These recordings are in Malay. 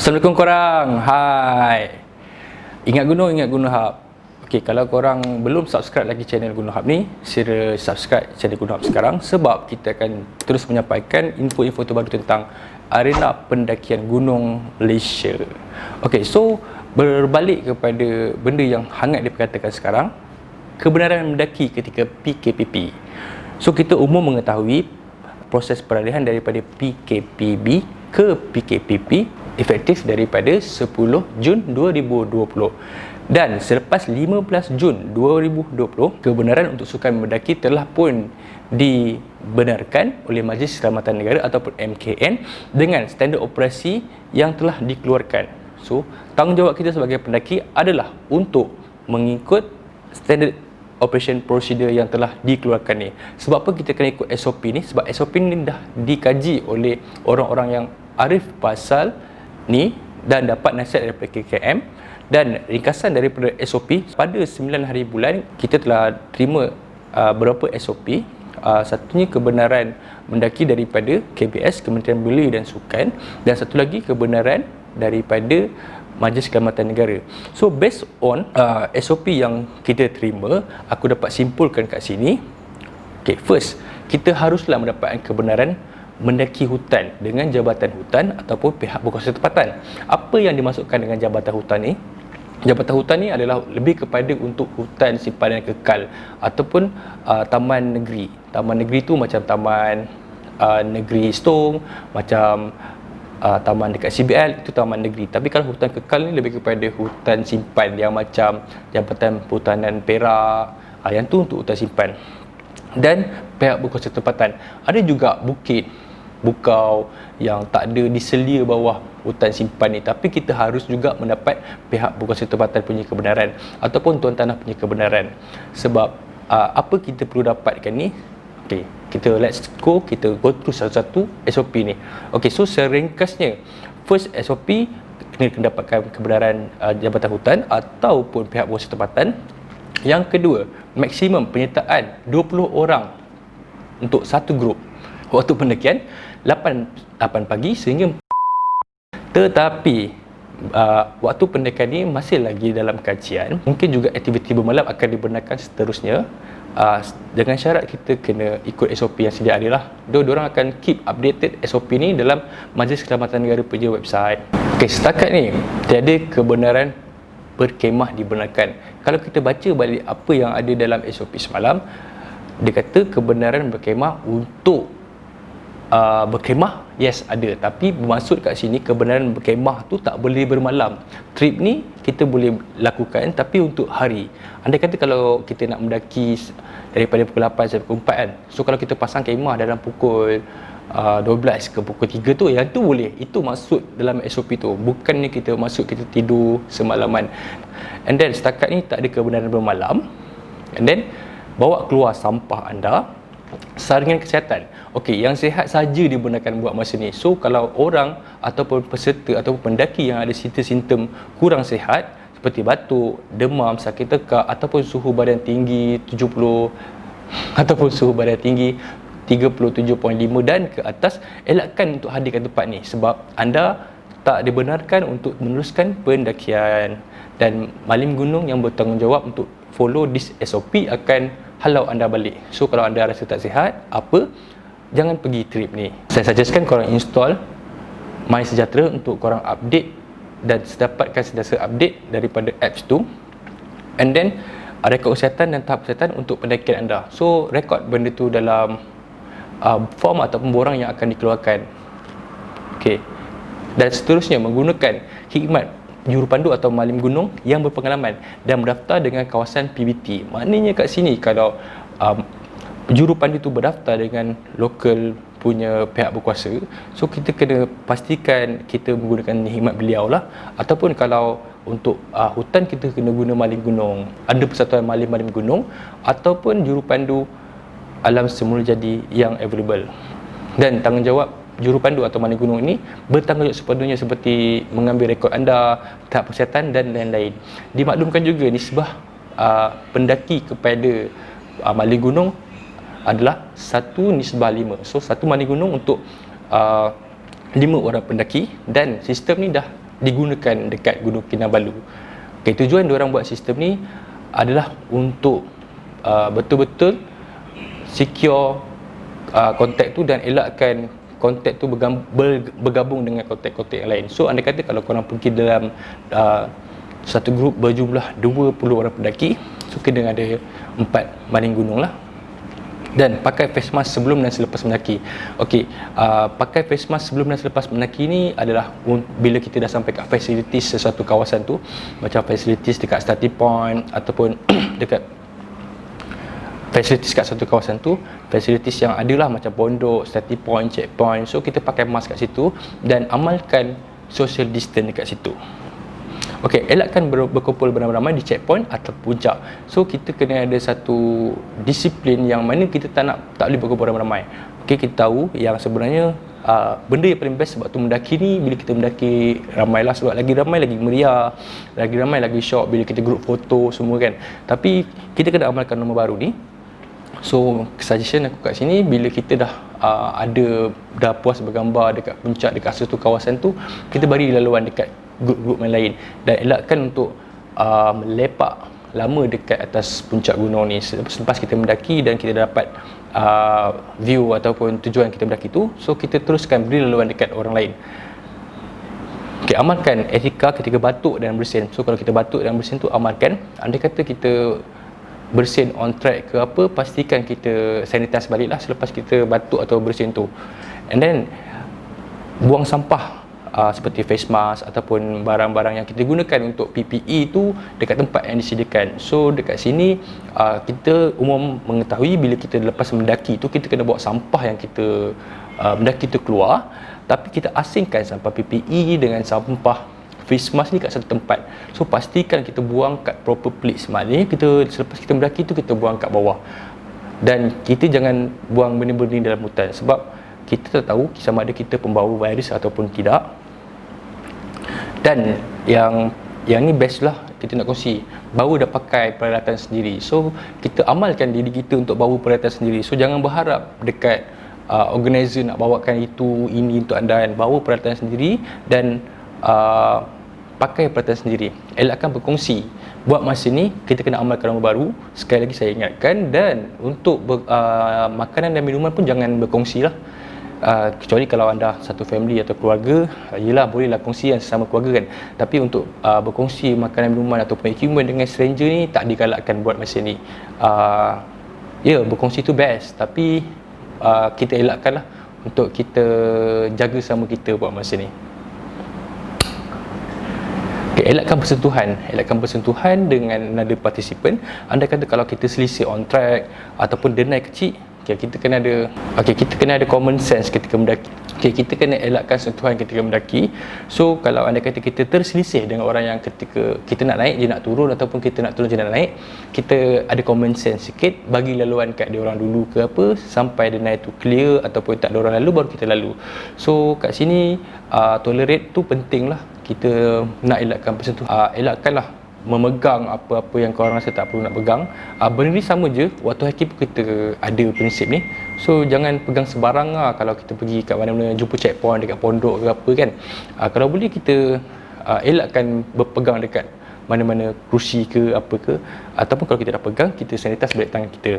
Assalamualaikum korang. Hai. Ingat Gunung Hub. Okey, kalau korang belum subscribe lagi channel Gunung Hub ni, sila subscribe channel Gunung Hub sekarang sebab kita akan terus menyampaikan info-info terbaru tentang arena pendakian gunung Malaysia. Okey, so berbalik kepada benda yang hangat diperkatakan sekarang, kebenaran mendaki ketika PKPP. So kita umum mengetahui proses peralihan daripada PKPB ke PKPP efektif daripada 10 Jun 2020 dan selepas 15 Jun 2020 kebenaran untuk sukan mendaki telah pun dibenarkan oleh Majlis Keselamatan Negara ataupun MKN dengan standard operasi yang telah dikeluarkan. So tanggungjawab kita sebagai pendaki adalah untuk mengikut standard operation procedure yang telah dikeluarkan ni. Sebab apa kita kena ikut SOP ni? Sebab SOP ni dah dikaji oleh orang-orang yang arif pasal ni dan dapat nasihat daripada KKM, dan ringkasan daripada SOP pada 9 hari bulan kita telah terima beberapa SOP. Satunya kebenaran mendaki daripada KBS, Kementerian Belia dan Sukan, dan satu lagi kebenaran daripada Majlis Keselamatan Negara. So based on SOP yang kita terima, aku dapat simpulkan kat sini. Okay, first, kita haruslah mendapatkan kebenaran mendaki hutan dengan jabatan hutan ataupun pihak berkuasa tempatan. Apa yang dimasukkan dengan jabatan hutan ni? Jabatan hutan ni adalah lebih kepada untuk hutan simpanan kekal ataupun taman negeri. Taman negeri tu macam taman negeri Stong, macam taman dekat CBL, itu taman negeri. Tapi kalau hutan kekal ni lebih kepada hutan simpan yang macam Jabatan Perhutanan Perak, yang tu untuk hutan simpan. Dan pihak berkuasa tempatan. Ada juga bukit bukau yang tak ada diselia bawah hutan simpan ni, tapi kita harus juga mendapat pihak berkuasa tempatan punya kebenaran ataupun tuan tanah punya kebenaran. Sebab apa kita perlu dapatkan ni? Okey, kita go through satu-satu SOP ni. Okey, so seringkasnya, first SOP kena dapatkan kebenaran jabatan hutan ataupun pihak berkuasa tempatan. Yang kedua, maksimum penyertaan 20 orang untuk satu grup. Waktu pendakian 8 pagi sehingga tetapi waktu pendakian ni masih lagi dalam kajian. Mungkin juga aktiviti bermalam akan dibenarkan seterusnya, dengan syarat kita kena ikut SOP yang sedia ada lah. Diorang akan keep updated SOP ni dalam Majlis Keselamatan Negara punya website. Okay, setakat ni tiada kebenaran berkemah dibenarkan. Kalau kita baca balik apa yang ada dalam SOP semalam, dia kata kebenaran berkemah untuk berkemah, yes ada, tapi bermaksud kat sini kebenaran berkemah tu tak boleh bermalam. Trip ni kita boleh lakukan tapi untuk hari. Andai kata kalau kita nak mendaki daripada pukul 8 sampai pukul 4 kan, so kalau kita pasang kemah dalam pukul 12 ke pukul 3 tu, yang tu boleh. Itu maksud dalam SOP tu. Bukannya kita kita tidur semalaman. And then setakat ni tak ada kebenaran bermalam. And then bawa keluar sampah anda, saringan kesihatan. Okey, yang sihat saja dibenarkan buat masa ni. So kalau orang ataupun peserta ataupun pendaki yang ada simptom-simptom kurang sihat seperti batuk, demam, sakit tekak ataupun suhu badan tinggi 70 ataupun suhu badan tinggi 37.5 dan ke atas, elakkan untuk hadir ke tempat ni sebab anda tak dibenarkan untuk meneruskan pendakian, dan Malim Gunung yang bertanggungjawab untuk follow this SOP akan halau anda balik. So kalau anda rasa tak sihat, jangan pergi trip ni. Saya suggestkan korang install My Sejahtera untuk korang update dan dapatkan sentiasa update daripada apps tu. And then rekod kesihatan dan tahap kesihatan untuk pendakian anda. So rekod benda tu dalam form ataupun borang yang akan dikeluarkan. Okey. Dan seterusnya menggunakan khidmat jurupandu atau Malim Gunung yang berpengalaman dan berdaftar dengan kawasan PBT. Maknanya kat sini kalau jurupandu tu berdaftar dengan lokal punya pihak berkuasa, so kita kena pastikan kita menggunakan khidmat beliau lah. Ataupun kalau untuk hutan kita kena guna Malim Gunung, ada persatuan Malim Gunung ataupun jurupandu alam semula jadi yang available. Dan tanggungjawab jurupandu atau Malim Gunung ini bertanggungjawab sepenuhnya seperti mengambil rekod anda, tahap kesihatan dan lain-lain. Dimaklumkan juga nisbah pendaki kepada Malim Gunung adalah 1:5. So 1 Malim Gunung untuk 5 orang pendaki, dan sistem ni dah digunakan dekat Gunung Kinabalu. Okay, tujuan diorang buat sistem ni adalah untuk betul-betul secure kontak tu dan elakkan kontak tu bergabung dengan kontak-kontak yang lain. So andai kata kalau korang pergi dalam satu grup berjumlah 20 orang pendaki, so kena ada 4 baling gunung lah. Dan pakai face mask sebelum dan selepas mendaki. Okey, pakai face mask sebelum dan selepas mendaki ni adalah bila kita dah sampai kat facilities sesuatu kawasan tu, macam facilities dekat starting point ataupun dekat facilities kat satu kawasan tu, facilities yang adalah macam pondok, starting point, checkpoint. So kita pakai mask kat situ dan amalkan social distance dekat situ. Okey, elakkan berkumpul beramai-ramai di checkpoint atau puncak. So kita kena ada satu disiplin yang mana kita tak boleh berkumpul beramai-ramai. Okey, kita tahu yang sebenarnya benda yang paling best sebab tu mendaki ni, bila kita mendaki ramailah, sebab lagi ramai lagi meriah, lagi ramai lagi syok bila kita group foto semua kan. Tapi kita kena amalkan norma baru ni. So suggestion aku kat sini, bila kita dah puas bergambar dekat puncak, dekat satu kawasan tu, kita bagi laluan dekat grup-grup yang lain dan elakkan untuk melepak lama dekat atas puncak gunung ni selepas kita mendaki dan kita dapat view ataupun tujuan kita mendaki tu. So kita teruskan beri laluan dekat orang lain. Okay, amalkan etika ketika batuk dan bersin. So kalau kita batuk dan bersin tu, amalkan. Andai kata kita bersin on track ke apa, pastikan kita sanitize balik lah selepas kita batuk atau bersin tu. And then buang sampah seperti face mask ataupun barang-barang yang kita gunakan untuk PPE tu dekat tempat yang disediakan. So dekat sini kita umum mengetahui bila kita lepas mendaki tu, kita kena bawa sampah yang kita mendaki tu keluar, tapi kita asingkan sampah PPE dengan sampah face mask ni kat satu tempat. So pastikan kita buang kat proper place. Maknanya kita selepas kita mendaki tu, kita buang kat bawah. Dan kita jangan buang benda-benda ni dalam hutan, sebab kita tak tahu sama ada kita pembawa virus ataupun tidak. Dan yang ni best lah kita nak kongsi, baru dah pakai peralatan sendiri. So kita amalkan diri kita untuk bawa peralatan sendiri. So jangan berharap dekat organizer nak bawakan itu, ini untuk anda kan. Bawa peralatan sendiri dan pakai peralatan sendiri. Elakkan berkongsi. Buat masa ni kita kena amalkan norma baru. Sekali lagi saya ingatkan. Dan untuk makanan dan minuman pun jangan berkongsi lah. Kecuali kalau anda satu family atau keluarga, yelah bolehlah kongsi yang sesama keluarga kan. Tapi untuk berkongsi makanan, minuman ataupun equipment dengan stranger ni tak digalakkan buat masa ni. Berkongsi tu best, tapi kita elakkan lah untuk kita jaga sama kita buat masa ni. Okay, elakkan bersentuhan dengan another participant. Andai kata kalau kita selisih on track ataupun denai kecil, kita kena ada common sense ketika mendaki. Kita kena elakkan sentuhan ketika mendaki. So kalau andai kata kita terselisih dengan orang yang ketika kita nak naik dia nak turun, ataupun kita nak turun dia nak naik, kita ada common sense sikit, bagi laluan kat dia orang dulu ke apa, sampai denai tu clear ataupun tak ada orang lalu, baru kita lalu. So kat sini tolerate tu penting lah. Kita nak elakkan bersentuhan, elakkanlah memegang apa-apa yang korang rasa tak perlu nak pegang. Benda ni sama je, waktu hiking pun kita ada prinsip ni. So jangan pegang sebarang lah kalau kita pergi kat mana-mana, jumpa checkpoint dekat pondok ke apa kan. Kalau boleh kita elakkan berpegang dekat mana-mana kerusi ke apa ke, ataupun kalau kita dah pegang, kita sanitize balik tangan kita.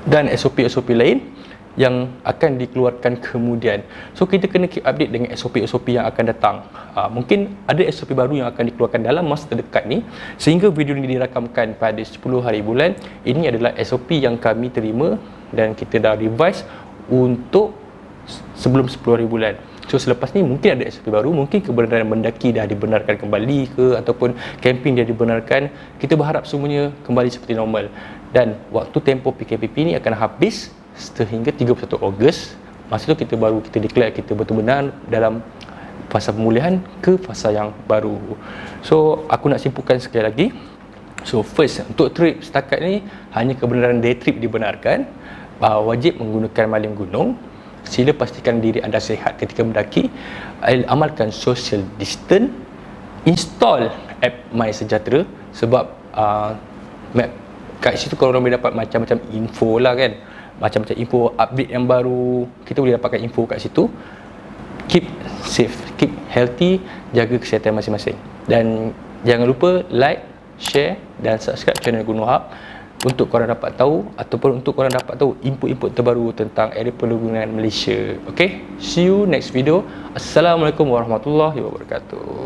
Dan SOP-SOP lain yang akan dikeluarkan kemudian. So kita kena keep update dengan SOP-SOP yang akan datang. Mungkin ada SOP baru yang akan dikeluarkan dalam masa terdekat ni, sehingga video ini dirakamkan pada 10 hari bulan. Ini adalah SOP yang kami terima dan kita dah revise untuk sebelum 10 hari bulan. So selepas ni mungkin ada SOP baru, mungkin kebenaran mendaki dah dibenarkan kembali ke, ataupun camping dah dibenarkan. Kita berharap semuanya kembali seperti normal. Dan waktu tempoh PKPP ni akan habis sehingga 31 Ogos. Masa tu kita declare kita betul-betul dalam fasa pemulihan ke fasa yang baru. So aku nak simpulkan sekali lagi. So first, untuk trip setakat ni hanya kebenaran day trip dibenarkan. Wajib menggunakan malim gunung. Sila pastikan diri anda sihat ketika mendaki. Amalkan social distance. Install app MySejahtera, sebab kat situ korang boleh dapat macam-macam info lah kan. Macam-macam info update yang baru, kita boleh dapatkan info kat situ. keep safe, keep healthy, jaga kesihatan masing-masing. Dan jangan lupa like, share dan subscribe channel Gunung Hub untuk korang dapat tahu ataupun untuk korang dapat tahu input-input terbaru tentang area perlindungan Malaysia. Okay, see you next video. Assalamualaikum warahmatullahi wabarakatuh.